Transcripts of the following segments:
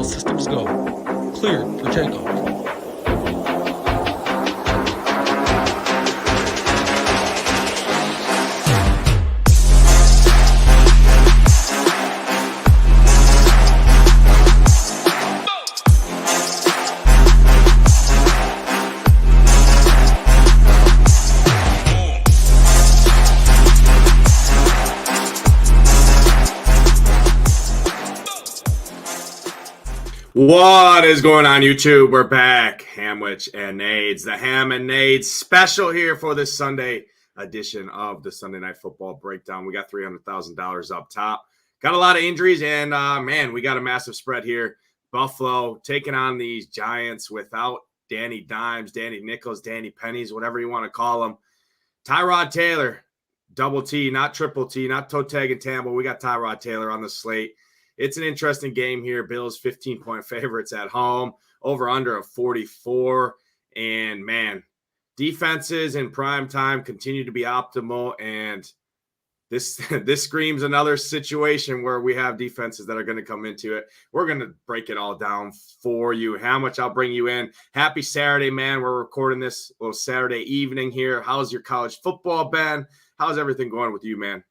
All systems go. Cleared for takeoff. What is going on, YouTube? We're back. Hamwich and Nades, the Ham and Nades special here for this Sunday edition of the Sunday Night Football Breakdown. We got $300,000 up top. Got a lot of injuries, and man, we got a massive spread here. Buffalo taking on these Giants without Danny Dimes, Danny Nichols, Danny Pennies, whatever you want to call them. Tyrod Taylor, double T, not triple T, not ToeTagginTambo. We got Tyrod Taylor on the slate. It's an interesting game here. Bills 15-point favorites at home, over under of 44. And man, defenses in prime time continue to be optimal. And this screams another situation where we have defenses that are going to come into it. We're going to break it all down for you. How much I'll bring you in. Happy Saturday, man. We're recording this little Saturday evening here. How's your college football been? How's everything going with you, man?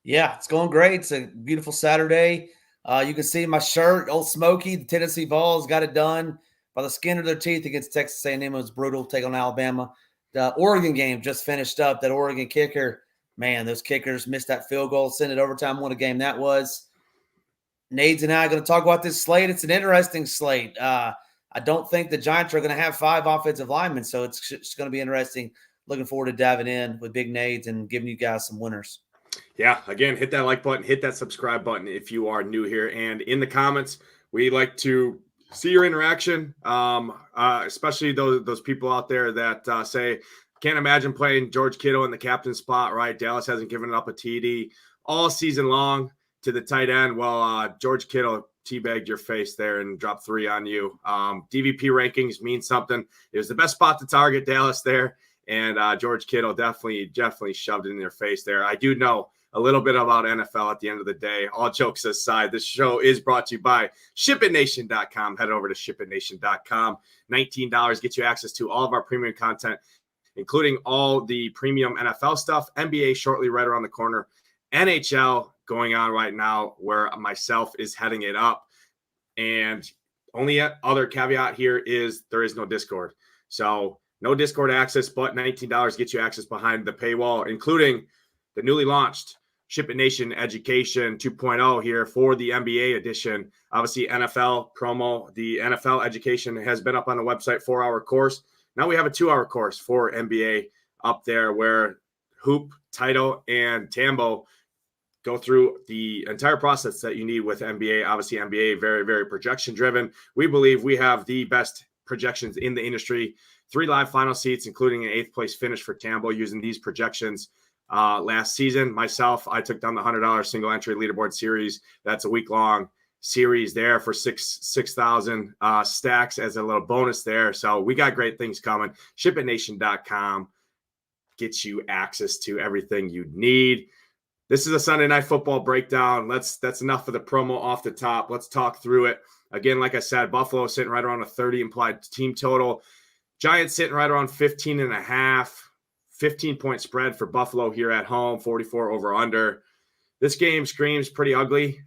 Yeah, it's going great. It's a beautiful Saturday. You can see my shirt, Old Smoky. The Tennessee Vols got it done by the skin of their teeth against Texas A&M. It was brutal, take on Alabama. The Oregon game just finished up. That Oregon kicker, man, those kickers missed that field goal, sent it overtime. What a game that was. Nades and I are going to talk about this slate. It's an interesting slate. I don't think the Giants are going to have 5 offensive linemen, so it's just going to be interesting. Looking forward to diving in with Big Nades and giving you guys some winners. Yeah, again, hit that like button, hit that subscribe button if you are new here. And in the comments, we like to see your interaction, especially those people out there that say, can't imagine playing George Kittle in the captain spot, right? Dallas hasn't given up a TD all season long to the tight end. Well, George Kittle teabagged your face there and dropped 3 on you. DVP rankings mean something. It was the best spot to target Dallas there. And George Kittle definitely shoved it in their face there. I do know a little bit about NFL at the end of the day. All jokes aside, this show is brought to you by SHIPITNation.com. Head over to SHIPITNation.com. $19 gets you access to all of our premium content, including all the premium NFL stuff. NBA shortly right around the corner. NHL going on right now where myself is heading it up. And only other caveat here is there is no Discord. So no Discord access, but $19 gets you access behind the paywall, including the newly launched Ship It Nation Education 2.0 here for the NBA edition. Obviously, NFL promo. The NFL education has been up on the website, 4-hour course. Now we have a 2-hour course for NBA up there where Hoop, Title, and Tambo go through the entire process that you need with NBA. Obviously, NBA, very, very projection-driven. We believe we have the best projections in the industry. 3 live final seats, including an 8th-place finish for Tambo using these projections. Last season, myself, I took down the $100 single entry leaderboard series. That's a week-long series there for 6,000 stacks as a little bonus there. So we got great things coming. ShipItNation.com gets you access to everything you need. This is a Sunday Night Football breakdown. That's enough for the promo off the top. Let's talk through it. Again, like I said, Buffalo sitting right around a 30 implied team total. Giants sitting right around 15.5. 15-point spread for Buffalo here at home, 44 over under. This game screams pretty ugly.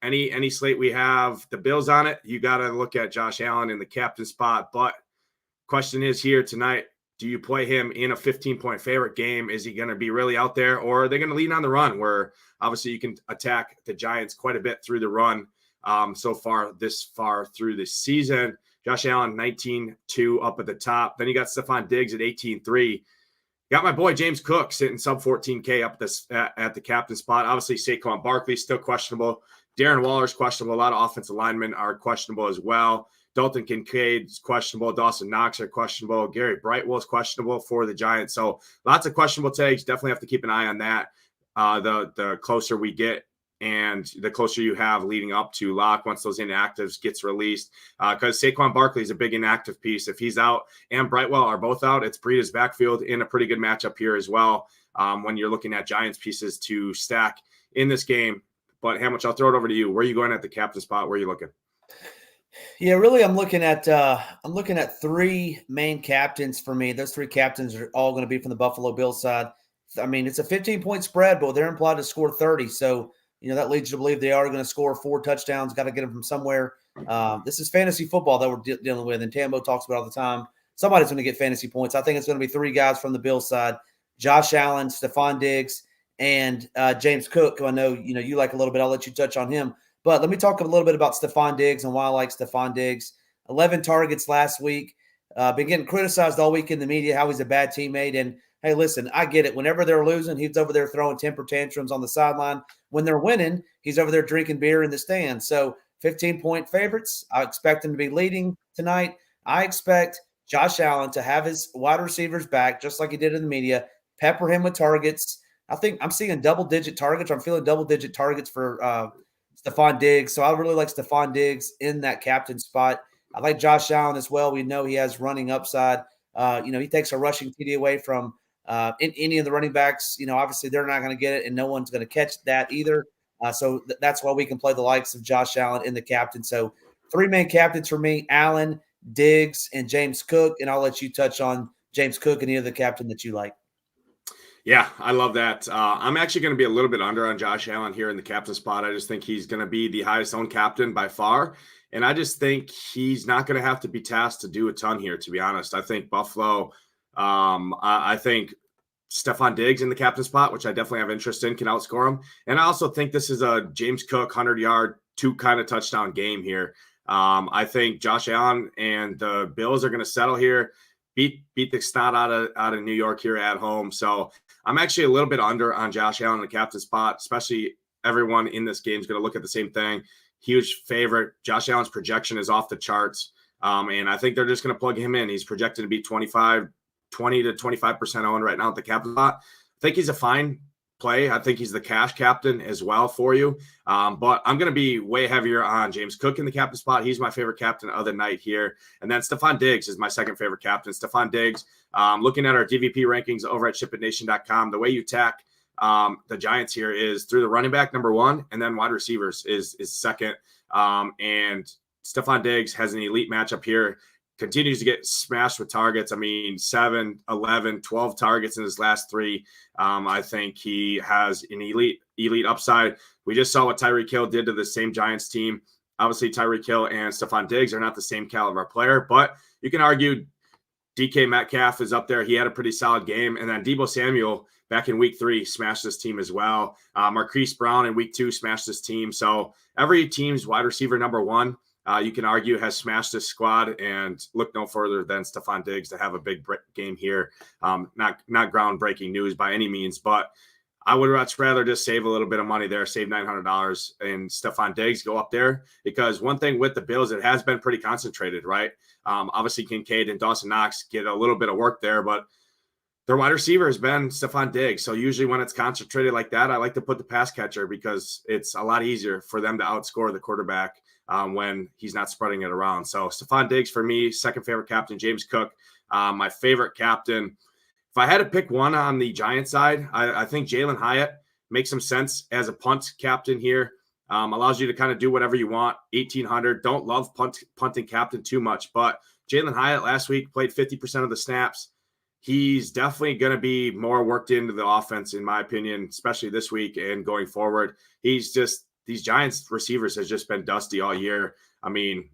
Any slate we have the Bills on it, you got to look at Josh Allen in the captain spot. But question is here tonight, do you play him in a 15-point favorite game? Is he going to be really out there, or are they going to lean on the run where obviously you can attack the Giants quite a bit through the run this far through the season? Josh Allen, 19-2 up at the top. Then you got Stephon Diggs at 18-3. Got my boy James Cook sitting sub 14K up at the captain spot. Obviously, Saquon Barkley still questionable. Darren Waller's questionable. A lot of offensive linemen are questionable as well. Dalton Kincaid's questionable. Dawson Knox are questionable. Gary Brightwell's questionable for the Giants. So lots of questionable takes. Definitely have to keep an eye on that. The closer we get and the closer you have leading up to lock once those inactives gets released. Because Saquon Barkley is a big inactive piece. If he's out and Brightwell are both out, it's Breida's backfield in a pretty good matchup here as well when you're looking at Giants pieces to stack in this game. But Hamwich, I'll throw it over to you. Where are you going at the captain spot? Where are you looking? Yeah, really, I'm looking at three main captains for me. Those three captains are all going to be from the Buffalo Bills side. I mean, it's a 15-point spread, but they're implied to score 30. So, that leads you to believe they are going to score 4 touchdowns. Got to get them from somewhere. This is fantasy football that we're dealing with, and Tambo talks about all the time. Somebody's going to get fantasy points. I think it's going to be 3 guys from the Bills side: Josh Allen, Stephon Diggs, and James Cook, who I know you like a little bit. I'll let you touch on him. But let me talk a little bit about Stephon Diggs and why I like Stephon Diggs. 11 targets last week. Been getting criticized all week in the media how he's a bad teammate. And, hey, listen, I get it. Whenever they're losing, he's over there throwing temper tantrums on the sideline. When they're winning, he's over there drinking beer in the stands. So 15-point favorites. I expect him to be leading tonight. I expect Josh Allen to have his wide receivers back, just like he did in the media, pepper him with targets. I think I'm seeing double-digit targets. I'm feeling double-digit targets for Stephon Diggs. So I really like Stephon Diggs in that captain spot. I like Josh Allen as well. We know he has running upside. He takes a rushing TD away from any of the running backs. Obviously they're not going to get it, and no one's going to catch that either. So that's why we can play the likes of Josh Allen in the captain. So 3 main captains for me: Allen, Diggs, and James Cook. And I'll let you touch on James Cook and any other captain that you like. Yeah, I love that. I'm actually going to be a little bit under on Josh Allen here in the captain spot. I just think he's going to be the highest owned captain by far. And I just think he's not going to have to be tasked to do a ton here, to be honest. I think Buffalo, I think Stephon Diggs in the captain spot, which I definitely have interest in, can outscore him. And I also think this is a James Cook 100-yard, 2 kind of touchdown game here. I think Josh Allen and the Bills are going to settle here, beat the snot out of New York here at home. So I'm actually a little bit under on Josh Allen in the captain spot, especially everyone in this game is going to look at the same thing. Huge favorite. Josh Allen's projection is off the charts. And I think they're just going to plug him in. He's projected to be 20 to 25% owned right now at the captain spot. I think he's a fine play. I think he's the cash captain as well for you. But I'm going to be way heavier on James Cook in the captain spot. He's my favorite captain of the night here. And then Stephon Diggs is my second favorite captain. Stephon Diggs, looking at our DVP rankings over at SHIPITNation.com, the way you tack the Giants here is through the running back, number 1, and then wide receivers is second. And Stephon Diggs has an elite matchup here. Continues to get smashed with targets. I mean, 7, 11, 12 targets in his last 3. I think he has an elite upside. We just saw what Tyreek Hill did to the same Giants team. Obviously, Tyreek Hill and Stephon Diggs are not the same caliber player, but you can argue DK Metcalf is up there. He had a pretty solid game. And then Deebo Samuel back in week 3 smashed this team as well. Marquise Brown in week 2 smashed this team. So every team's wide receiver number 1, you can argue, has smashed this squad, and look no further than Stephon Diggs to have a big game here. Not groundbreaking news by any means, but I would much rather just save a little bit of money there, save $900 and Stephon Diggs go up there, because one thing with the Bills, it has been pretty concentrated, right? Obviously Kincaid and Dawson Knox get a little bit of work there, but their wide receiver has been Stephon Diggs. So usually when it's concentrated like that, I like to put the pass catcher because it's a lot easier for them to outscore the quarterback when he's not spreading it around. So Stephon Diggs for me, second favorite captain. James Cook, my favorite captain. If I had to pick one on the Giants side, I think Jalen Hyatt makes some sense as a punt captain here. Allows you to kind of do whatever you want. 1,800. Don't love punting captain too much, but Jalen Hyatt last week played 50% of the snaps. He's definitely going to be more worked into the offense, in my opinion, especially this week and going forward. These Giants receivers has just been dusty all year. I mean,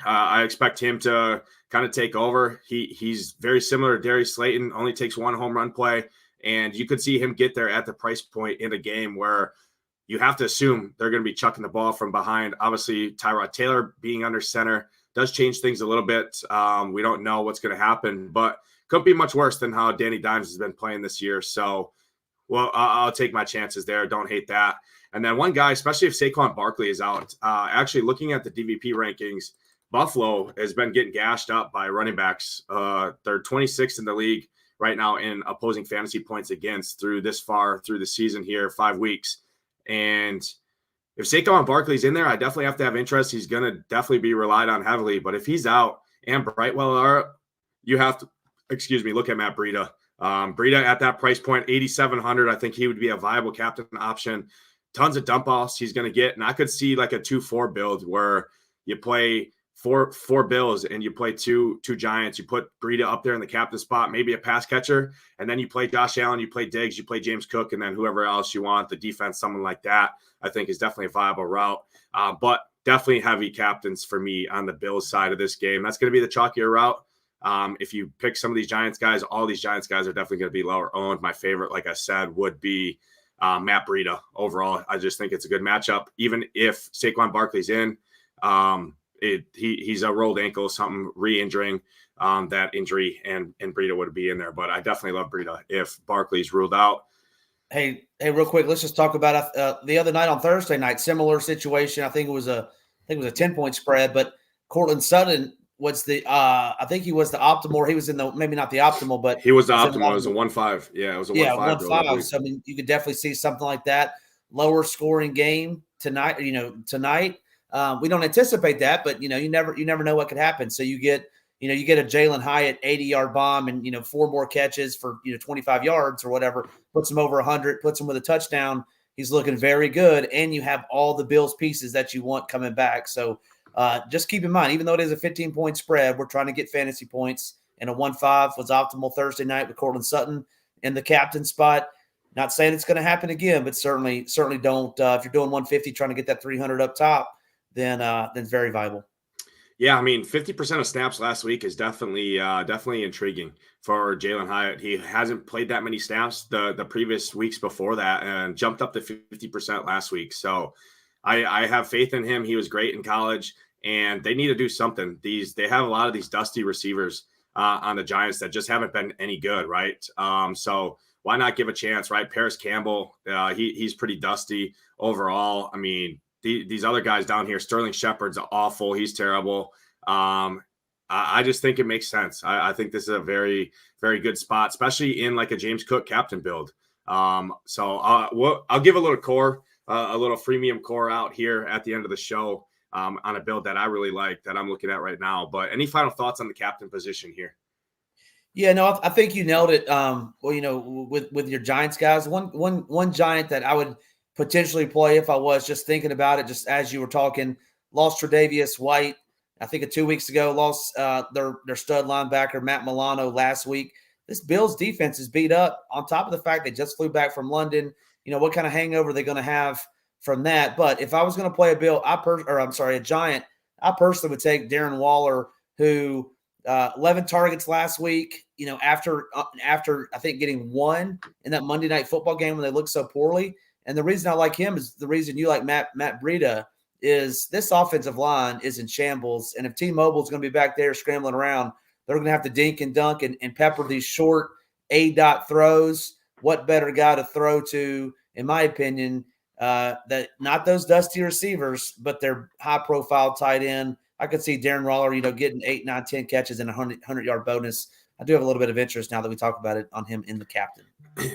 I expect him to kind of take over. He's very similar to Darius Slayton, only takes 1 home run play, and you could see him get there at the price point in a game where you have to assume they're going to be chucking the ball from behind. Obviously, Tyrod Taylor being under center does change things a little bit. We don't know what's going to happen, but couldn't be much worse than how Danny Dimes has been playing this year. So, well, I'll take my chances there. Don't hate that. And then one guy, especially if Saquon Barkley is out, actually looking at the DVP rankings, Buffalo has been getting gashed up by running backs. They're 26th in the league right now in opposing fantasy points against through this far through the season here, 5 weeks. And if Saquon Barkley's in there, I definitely have to have interest. He's going to definitely be relied on heavily. But if he's out and Brightwell are, you have to, look at Matt Breida. Breida at that price point, 8,700. I think he would be a viable captain option. Tons of dump offs he's going to get. And I could see like a 2-4 build where you play four Bills and you play two Giants. You put Breida up there in the captain spot, maybe a pass catcher, and then you play Josh Allen, you play Diggs, you play James Cook, and then whoever else you want, the defense, someone like that, I think is definitely a viable route. But definitely heavy captains for me on the Bills side of this game. That's going to be the chalkier route. If you pick some of these Giants guys, all these Giants guys are definitely going to be lower owned. My favorite, like I said, would be Matt Breida overall. I just think it's a good matchup. Even if Saquon Barkley's in, he's a rolled ankle, something re-injuring that injury, and Breida would be in there. But I definitely love Breida if Barkley's ruled out. Hey, real quick, let's just talk about the other night on Thursday night. Similar situation. I think it was a 10-point spread, but Cortland Sutton was I think he was the optimal. He was in the, maybe not the optimal, but he was the optimal. It was a 1-5. Yeah, it was a 1-5. 1-5. So I mean, you could definitely see something like that. Lower scoring game tonight. Tonight. We don't anticipate that, but you never know what could happen. So you get a Jalen Hyatt 80-yard bomb and 4 more catches for 25 yards or whatever, puts him over 100, puts him with a touchdown. He's looking very good, and you have all the Bills pieces that you want coming back. So just keep in mind, even though it is a 15-point spread, we're trying to get fantasy points, and a 1-5 was optimal Thursday night with Cortland Sutton in the captain spot. Not saying it's going to happen again, but certainly don't. If you're doing 150, trying to get that 300 up top, then it's very viable. Yeah, I mean, 50% of snaps last week is definitely intriguing for Jalen Hyatt. He hasn't played that many snaps the previous weeks before that, and jumped up to 50% last week. So I have faith in him. He was great in college, and they need to do something. They have a lot of these dusty receivers on the Giants that just haven't been any good, right? So why not give a chance, right? Paris Campbell, he's pretty dusty overall. I mean, these other guys down here, Sterling Shepard's awful. He's terrible. I just think it makes sense. I think this is a very, very good spot, especially in like a James Cook captain build. So I'll give a little core, a little freemium core out here at the end of the show on a build that I really like that I'm looking at right now. But any final thoughts on the captain position here? Yeah, no, I think you nailed it. With your Giants guys, one Giant that I would potentially play if I was just thinking about it, just as you were talking, lost Tre'Davious White, I think 2 weeks ago, lost their stud linebacker, Matt Milano, last week. This Bills defense is beat up on top of the fact they just flew back from London. What kind of hangover are they going to have from that? But if I was going to play a Giant, I personally would take Darren Waller, who 11 targets last week, after I think getting 1 in that Monday Night Football game when they looked so poorly. And the reason I like him is the reason you like Matt Breida is this offensive line is in shambles. And if T-Mobile is going to be back there scrambling around, they're going to have to dink and dunk and pepper these short A-dot throws. What better guy to throw to, in my opinion, that not those dusty receivers, but their high-profile tight end. I could see Darren Waller, getting 8, 9, 10 catches and a 100-yard bonus. I do have a little bit of interest now that we talk about it on him in the captain.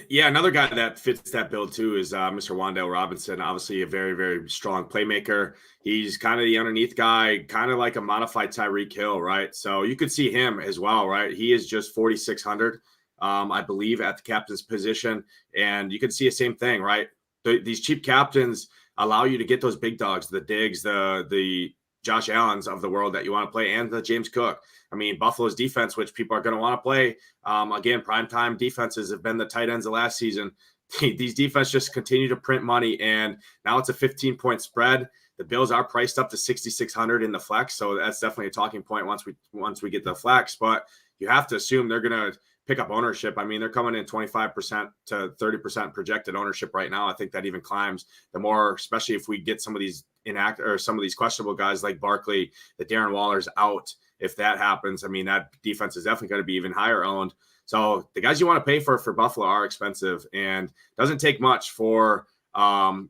Yeah, another guy that fits that build too is Mr. Wan'Dale Robinson. Obviously, a very, very strong playmaker. He's kind of the underneath guy, kind of like a modified Tyreek Hill, right? So you could see him as well, right? He is just 4,600, I believe, at the captain's position, and you could see the same thing, right? These cheap captains allow you to get those big dogs, the Diggs, the Josh Allens of the world that you want to play, and the James Cook. I mean, Buffalo's defense, which people are going to want to play. Again, primetime defenses have been the tight ends of last season. These defenses just continue to print money, and now it's a 15-point spread. The Bills are priced up to 6,600 in the flex, so that's definitely a talking point once we get the flex. But you have to assume they're going to pick up ownership. I mean, they're coming in 25% to 30% projected ownership right now. I think that even climbs the more, especially if we get some of these some of these questionable guys like Barkley, the Darren Waller's out. If that happens, I mean, that defense is definitely going to be even higher owned. So the guys you want to pay for Buffalo are expensive, and doesn't take much for a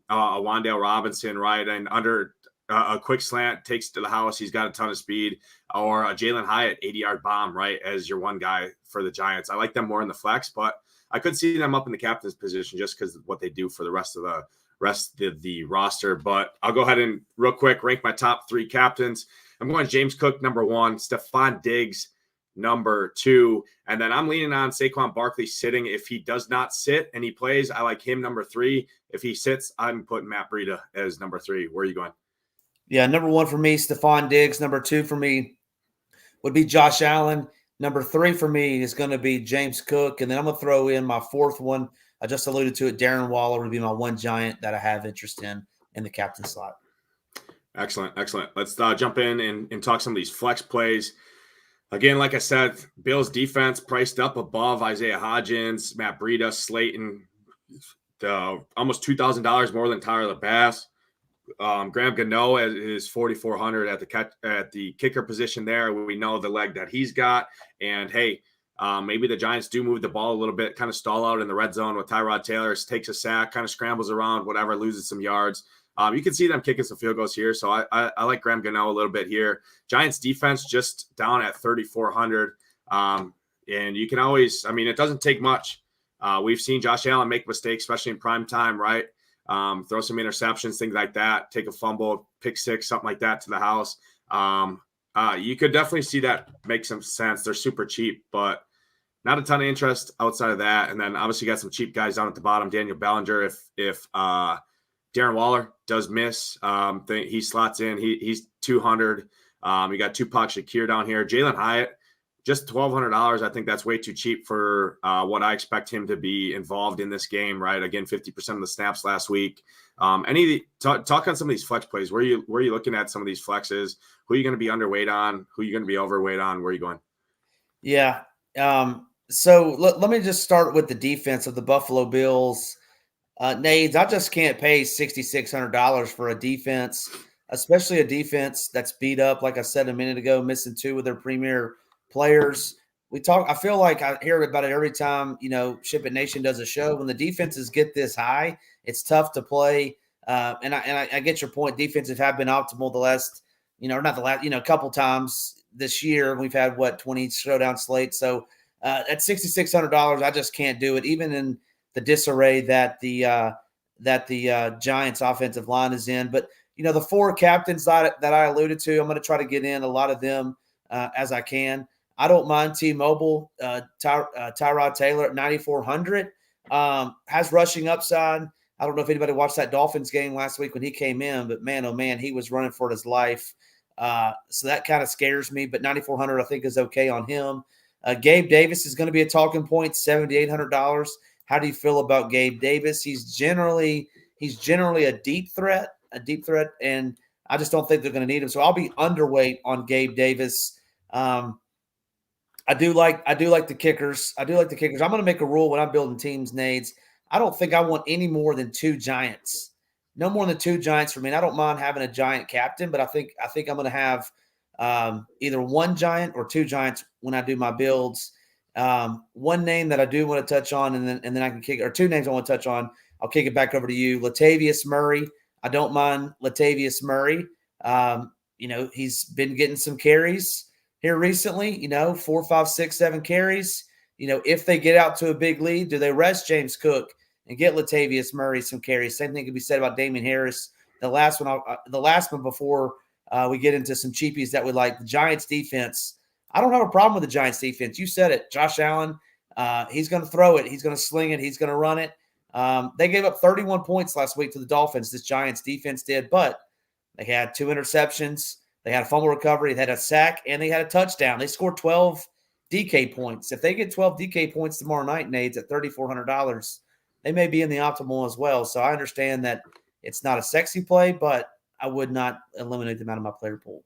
Wan'Dale Robinson, right? And under a quick slant takes to the house. He's got a ton of speed, or a Jalen Hyatt 80-yard bomb, right? As your one guy for the Giants. I like them more in the flex, but I could see them up in the captain's position just because of what they do for the rest of the roster. But I'll go ahead and real quick rank my top 3 captains. I'm going James Cook, number 1, Stephon Diggs, number 2, and then I'm leaning on Saquon Barkley sitting. If he does not sit and he plays, I like him, number 3. If he sits, I'm putting Matt Breida as number 3. Where are you going? Yeah, number 1 for me, Stephon Diggs. Number 2 for me would be Josh Allen. Number 3 for me is going to be James Cook. And then I'm going to throw in my 4th one. I just alluded to it. Darren Waller would be my one giant that I have interest in the captain slot. Excellent. Let's jump in and talk some of these flex plays. Again, like I said, Bills defense priced up above Isaiah Hodgins, Matt Breida, Slayton, almost $2,000 more than Tyler Bass. Graham Gano is $4,400 at the kicker position there. We know the leg that he's got. And hey, maybe the Giants do move the ball a little bit, kind of stall out in the red zone with Tyrod Taylor, takes a sack, kind of scrambles around, whatever, loses some yards. You can see them kicking some field goals here. So I like Graham Gano a little bit here. Giants defense just down at 3,400. And you can always, it doesn't take much. We've seen Josh Allen make mistakes, especially in prime time, right? Throw some interceptions, things like that, take a fumble, pick six, something like that to the house. You could definitely see that make some sense. They're super cheap, but not a ton of interest outside of that. And then obviously you got some cheap guys down at the bottom. Daniel Bellinger, if Darren Waller does miss, he slots in. He's 200. You got Tupac Shakir down here. Jalen Hyatt, just $1,200. I think that's way too cheap for what I expect him to be involved in this game, right? Again, 50% of the snaps last week. Talk on some of these flex plays. Where are you looking at some of these flexes? Who are you going to be underweight on? Who are you going to be overweight on? Where are you going? Yeah. So let me just start with the defense of the Buffalo Bills. Nades, I just can't pay $6,600 for a defense, especially a defense that's beat up, like I said a minute ago, missing 2 of their premier players. I feel like I hear about it every time, SHIPIT Nation does a show. When the defenses get this high, it's tough to play. And I get your point. Defenses have been optimal the last, a couple times this year. We've had 20 showdown slates. So at $6,600, I just can't do it, even in the disarray that the Giants offensive line is in. But, the 4 captains that I alluded to, I'm going to try to get in a lot of them as I can. I don't mind T-Mobile, Tyrod Taylor at 9,400. Has rushing upside. I don't know if anybody watched that Dolphins game last week when he came in, but man, oh man, he was running for his life. So that kind of scares me, but 9,400 I think is okay on him. Gabe Davis is going to be a talking point, $7,800. How do you feel about Gabe Davis? He's generally a deep threat, and I just don't think they're going to need him. So I'll be underweight on Gabe Davis. I do like the kickers. I'm going to make a rule when I'm building teams, Nades. I don't think I want any more than 2 giants. No more than 2 giants for me. And I don't mind having a giant captain, but I think I'm going to have either 1 giant or 2 giants when I do my builds. One name that I do want to touch on, and then I can kick, or 2 names I want to touch on. I'll kick it back over to you. Latavius Murray. I don't mind Latavius Murray. He's been getting some carries here recently, 4, 5, 6, 7 carries. If they get out to a big lead, do they rest James Cook and get Latavius Murray some carries? Same thing can be said about Damian Harris. The last one before we get into some cheapies that we like. The Giants defense. I don't have a problem with the Giants defense. You said it. Josh Allen, he's going to throw it. He's going to sling it. He's going to run it. They gave up 31 points last week to the Dolphins. This Giants defense did, but they had 2 interceptions. They had a fumble recovery. They had a sack, and they had a touchdown. They scored 12 DK points. If they get 12 DK points tomorrow night, Nades, at $3,400, they may be in the optimal as well. So I understand that it's not a sexy play, but I would not eliminate them out of my player pool.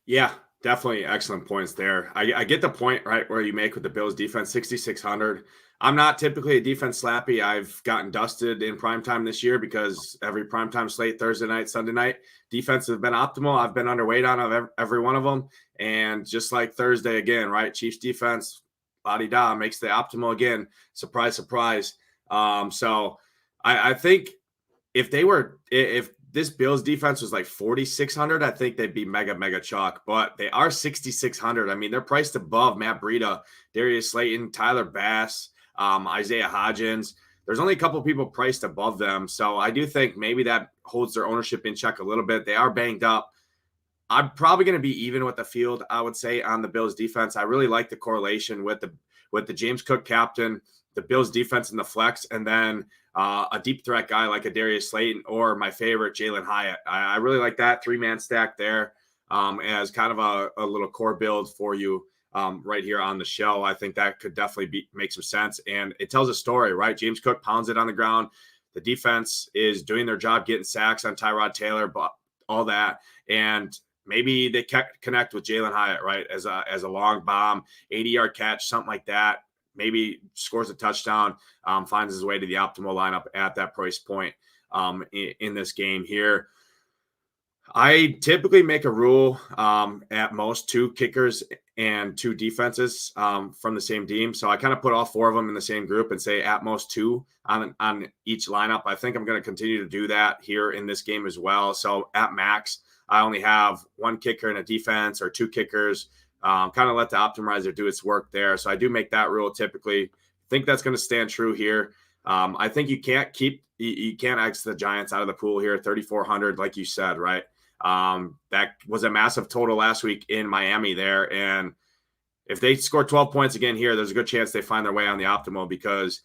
Yeah, definitely excellent points there. I get the point, right, where you make with the Bills defense, 6,600. I'm not typically a defense slappy. I've gotten dusted in primetime this year because every primetime slate, Thursday night, Sunday night, defense have been optimal. I've been underweight on every one of them. And just like Thursday again, right, Chiefs defense, la-di-da, makes the optimal again. Surprise, surprise. So I think if this Bills defense was like 4,600, I think they'd be mega chalk, but they are 6,600. I mean, they're priced above Matt Breida, Darius Slayton, Tyler Bass, Isaiah Hodgins. There's only a couple of people priced above them. So I do think maybe that holds their ownership in check a little bit. They are banged up. I'm probably going to be even with the field, I would say, on the Bills defense. I really like the correlation with the James Cook captain, the Bills defense in the flex, and then a deep threat guy like a Darius Slayton or my favorite Jalen Hyatt. I really like that 3-man stack there as kind of a little core build for you right here on the show. I think that could definitely make some sense. And it tells a story, right? James Cook pounds it on the ground. The defense is doing their job, getting sacks on Tyrod Taylor, but all that. And maybe they connect with Jalen Hyatt, right? As a long bomb, 80-yard catch, something like that. Maybe scores a touchdown, finds his way to the optimal lineup at that price point in this game here. I typically make a rule at most 2 kickers and 2 defenses from the same team. So I kind of put all 4 of them in the same group and say at most 2 on each lineup. I think I'm going to continue to do that here in this game as well. So at max, I only have 1 kicker in a defense or 2 kickers. Kind of let the optimizer do its work there. So I do make that rule typically. I think that's going to stand true here. I think you can't exit the Giants out of the pool here. 3,400, like you said, right? That was a massive total last week in Miami there. And if they score 12 points again here, there's a good chance they find their way on the optimal, because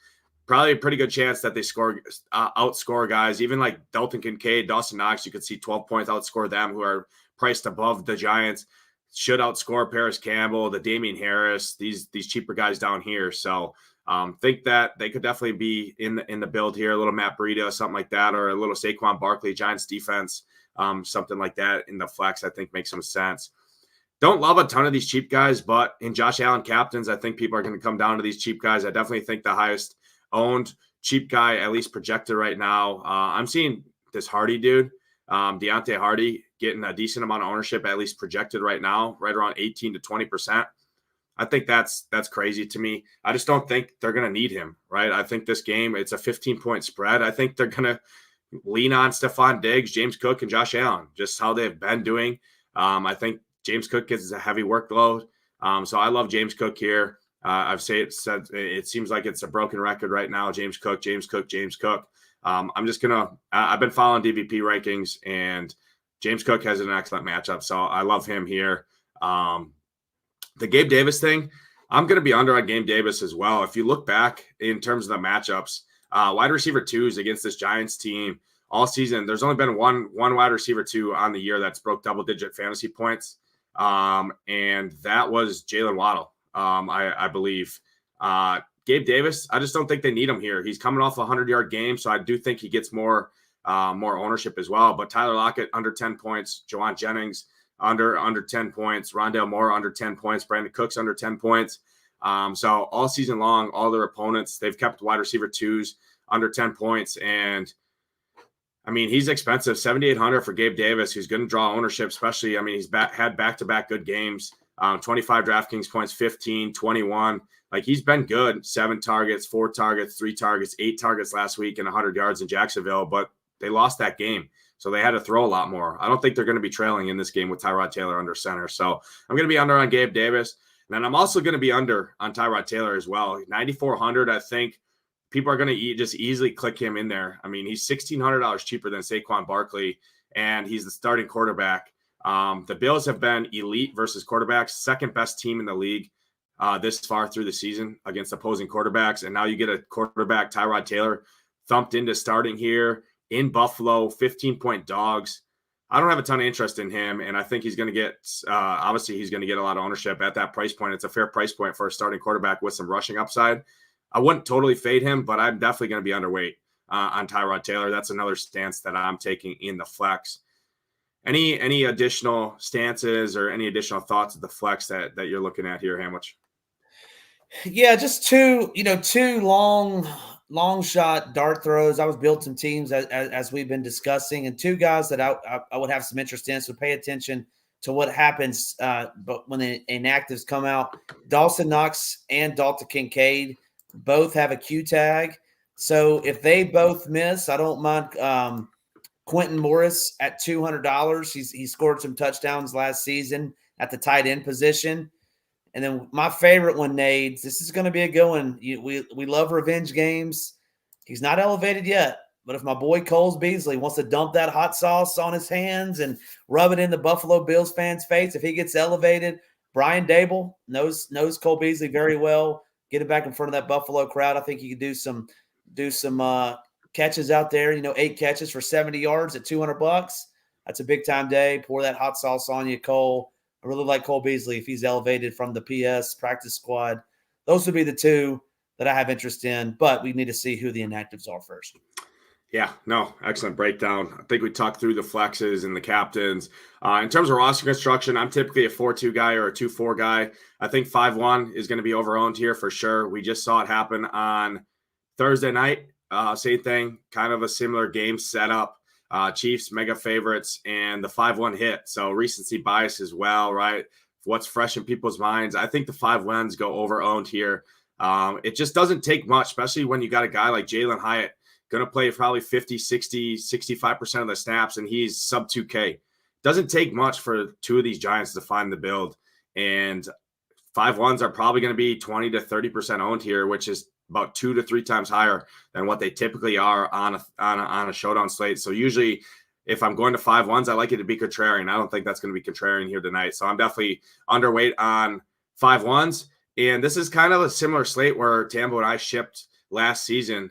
probably a pretty good chance that they outscore guys, even like Dalton Kincaid, Dawson Knox. You could see 12 points outscore them, who are priced above the Giants. Should outscore Paris Campbell, the Damian Harris, these cheaper guys down here. So think that they could definitely be in the build here. A little Matt Breida, something like that, or a little Saquon Barkley, Giants defense, something like that in the flex. I think makes some sense. Don't love a ton of these cheap guys, but in Josh Allen captains, I think people are going to come down to these cheap guys. I definitely think the highest owned cheap guy, at least projected right now, I'm seeing this Hardy dude, Deontay Hardy, getting a decent amount of ownership, at least projected right now, right around 18 to 20%. I think that's crazy to me. I just don't think they're going to need him, right? I think this game, it's a 15-point spread. I think they're going to lean on Stephon Diggs, James Cook, and Josh Allen, just how they've been doing. I think James Cook gets a heavy workload. So I love James Cook here. I've said it seems like it's a broken record right now. James Cook. I'm just going to – I've been following DVP rankings, and James Cook has an excellent matchup, so I love him here. The Gabe Davis thing, I'm going to be under on Gabe Davis as well. If you look back in terms of the matchups, wide receiver 2s against this Giants team all season, there's only been one wide receiver 2 on the year that's broke double-digit fantasy points, and that was Jalen Waddle, I believe. Gabe Davis, I just don't think they need him here. He's coming off a 100-yard game, so I do think he gets more ownership as well. But Tyler Lockett, under 10 points. Juwan Jennings, under 10 points. Rondale Moore, under 10 points. Brandon Cooks, under 10 points. So all season long, all their opponents, they've kept wide receiver 2s under 10 points. And, I mean, he's expensive. $7,800 for Gabe Davis, who's going to draw ownership, especially, I mean, he's had back-to-back good games. 25 DraftKings points, 15, 21. Like, he's been good. 7 targets, 4 targets, 3 targets, 8 targets last week and 100 yards in Jacksonville, but they lost that game. So they had to throw a lot more. I don't think they're going to be trailing in this game with Tyrod Taylor under center. So I'm going to be under on Gabe Davis. And then I'm also going to be under on Tyrod Taylor as well. 9,400, I think people are going to just easily click him in there. I mean, he's $1,600 cheaper than Saquon Barkley, and he's the starting quarterback. The Bills have been elite versus quarterbacks, second best team in the league this far through the season against opposing quarterbacks. And now you get a quarterback, Tyrod Taylor, thumped into starting here in Buffalo, 15-point dogs. I don't have a ton of interest in him, and I think he's going to get obviously he's going to get a lot of ownership at that price point. It's a fair price point for a starting quarterback with some rushing upside. I wouldn't totally fade him, but I'm definitely going to be underweight on Tyrod Taylor. That's another stance that I'm taking in the flex. Any additional stances or any additional thoughts of the flex that you're looking at here, Hamwich? Yeah, just two long shot dart throws. I was built some teams as we've been discussing, and 2 guys that I would have some interest in. So pay attention to what happens, but when the inactives come out. Dawson Knox and Dalton Kincaid both have a Q tag. So if they both miss, I don't mind Quentin Morris at $200. He scored some touchdowns last season at the tight end position. And then my favorite one, Nades, this is going to be a good one. We love revenge games. He's not elevated yet, but if my boy Cole Beasley wants to dump that hot sauce on his hands and rub it in the Buffalo Bills fans' face, if he gets elevated, Brian Dable knows Cole Beasley very well. Get it back in front of that Buffalo crowd. I think he could do some catches out there, 8 catches for 70 yards at $200. That's a big time day. Pour that hot sauce on you, Cole. I really like Cole Beasley if he's elevated from the PS practice squad. Those would be the two that I have interest in, but we need to see who the inactives are first. Yeah, no, excellent breakdown. I think we talked through the flexes and the captains. In terms of roster construction, I'm typically a 4-2 guy or a 2-4 guy. I think 5-1 is going to be over-owned here for sure. We just saw it happen on Thursday night. Same thing, kind of a similar game setup. Chiefs, mega favorites, and the 5-1 hit. So recency bias as well, right? What's fresh in people's minds. I think the 5-1s go over-owned here. It just doesn't take much, especially when you got a guy like Jalen Hyatt going to play probably 50, 60, 65% of the snaps, and he's sub 2K. Doesn't take much for two of these Giants to find the build. And 5-1s are probably going to be 20 to 30% owned here, which is about 2 to 3 times higher than what they typically are on a showdown slate. So usually if I'm going to 5-1s, I like it to be contrarian. I don't think that's going to be contrarian here tonight. So I'm definitely underweight on 5-1s. And this is kind of a similar slate where Tambo and I shipped last season.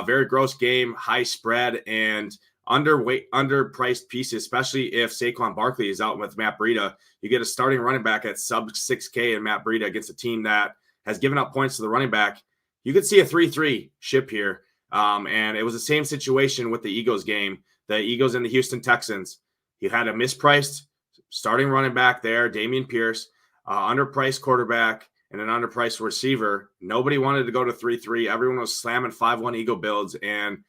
Very gross game, high spread, and underpriced pieces, especially if Saquon Barkley is out with Matt Breida. You get a starting running back at sub 6K and Matt Breida against a team that has given up points to the running back. You could see a 3-3 ship here. And it was the same situation with the Eagles game. The Eagles and the Houston Texans. You had a mispriced starting running back there, Dameon Pierce, underpriced quarterback, and an underpriced receiver. Nobody wanted to go to 3-3. Everyone was slamming 5-1 Eagle builds, and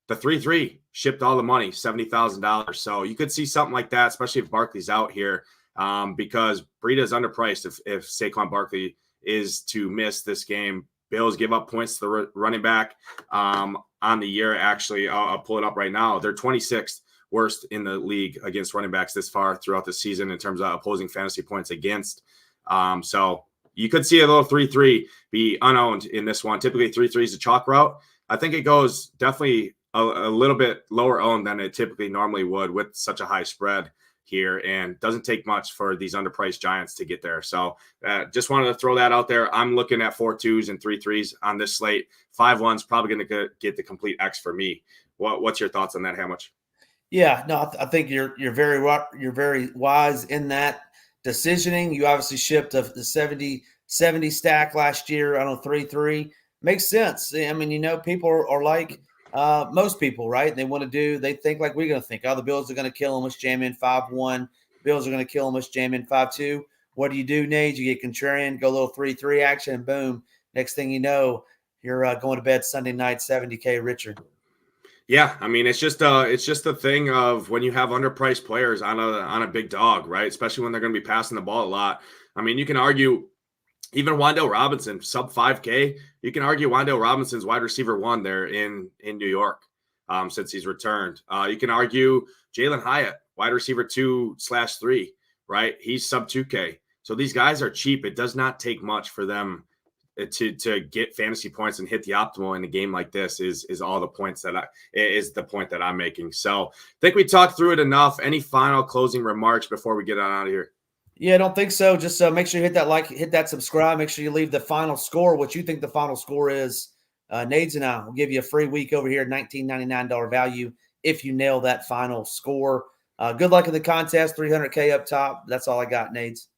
the 3-3 shipped all the money, $70,000. So you could see something like that, especially if Barkley's out here, because Breida is underpriced if Saquon Barkley is to miss this game. Bills give up points to the running back on the year. Actually, I'll pull it up right now. They're 26th worst in the league against running backs this far throughout the season in terms of opposing fantasy points against. So you could see a little 3-3 be unowned in this one. Typically 3-3 is a chalk route. I think it goes definitely a little bit lower owned than it typically normally would with such a high spread here, and doesn't take much for these underpriced Giants to get there. So just wanted to throw that out there. I'm looking at 4-2s and 3-3s on this slate. 5-1's probably going to get the complete X for me. What's your thoughts on that, Hamich? Yeah, no, I think you're very wise in that decisioning. You obviously shipped the 70 stack last year on a 3-3. Makes sense. I mean, people are like most people, right? They think like we're going to think, the Bills are going to kill them. Let's jam in 5-1. Bills are going to kill them. Let's jam in 5-2. What do? Nate? You get contrarian, go a little 3-3 action, and boom. Next thing you know, you're going to bed Sunday night, 70K richer. Yeah, I mean, it's just a thing of when you have underpriced players on a big dog, right? Especially when they're going to be passing the ball a lot. I mean, you can argue even Wan'Dale Robinson, sub 5K. You can argue Wan'Dale Robinson's wide receiver 1 there in New York since he's returned. You can argue Jalen Hyatt, wide receiver 2/3, right? He's sub 2K. So these guys are cheap. It does not take much for them to get fantasy points and hit the optimal in a game like this is all the points is the point that I'm making. So I think we talked through it enough. Any final closing remarks before we get on out of here? Yeah, I don't think so. Just make sure you hit that like, hit that subscribe. Make sure you leave the final score, what you think the final score is. Nades and I will give you a free week over here, $19.99 value if you nail that final score. Good luck in the contest, 300K up top. That's all I got, Nades.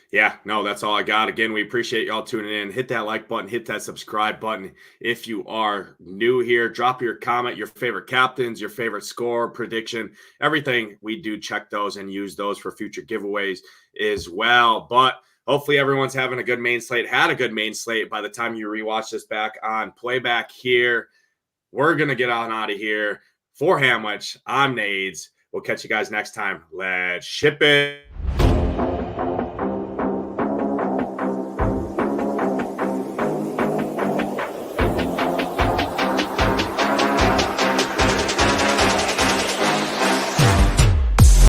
Yeah, no, that's all I got. Again, we appreciate y'all tuning in. Hit that like button, hit that subscribe button. If you are new here, drop your comment, your favorite captains, your favorite score, prediction, everything. We do check those and use those for future giveaways as well. But hopefully everyone's having a good main slate, had a good main slate by the time you rewatch this back on playback here. We're going to get on out of here. For Hamwich, I'm Nades. We'll catch you guys next time. Let's ship it.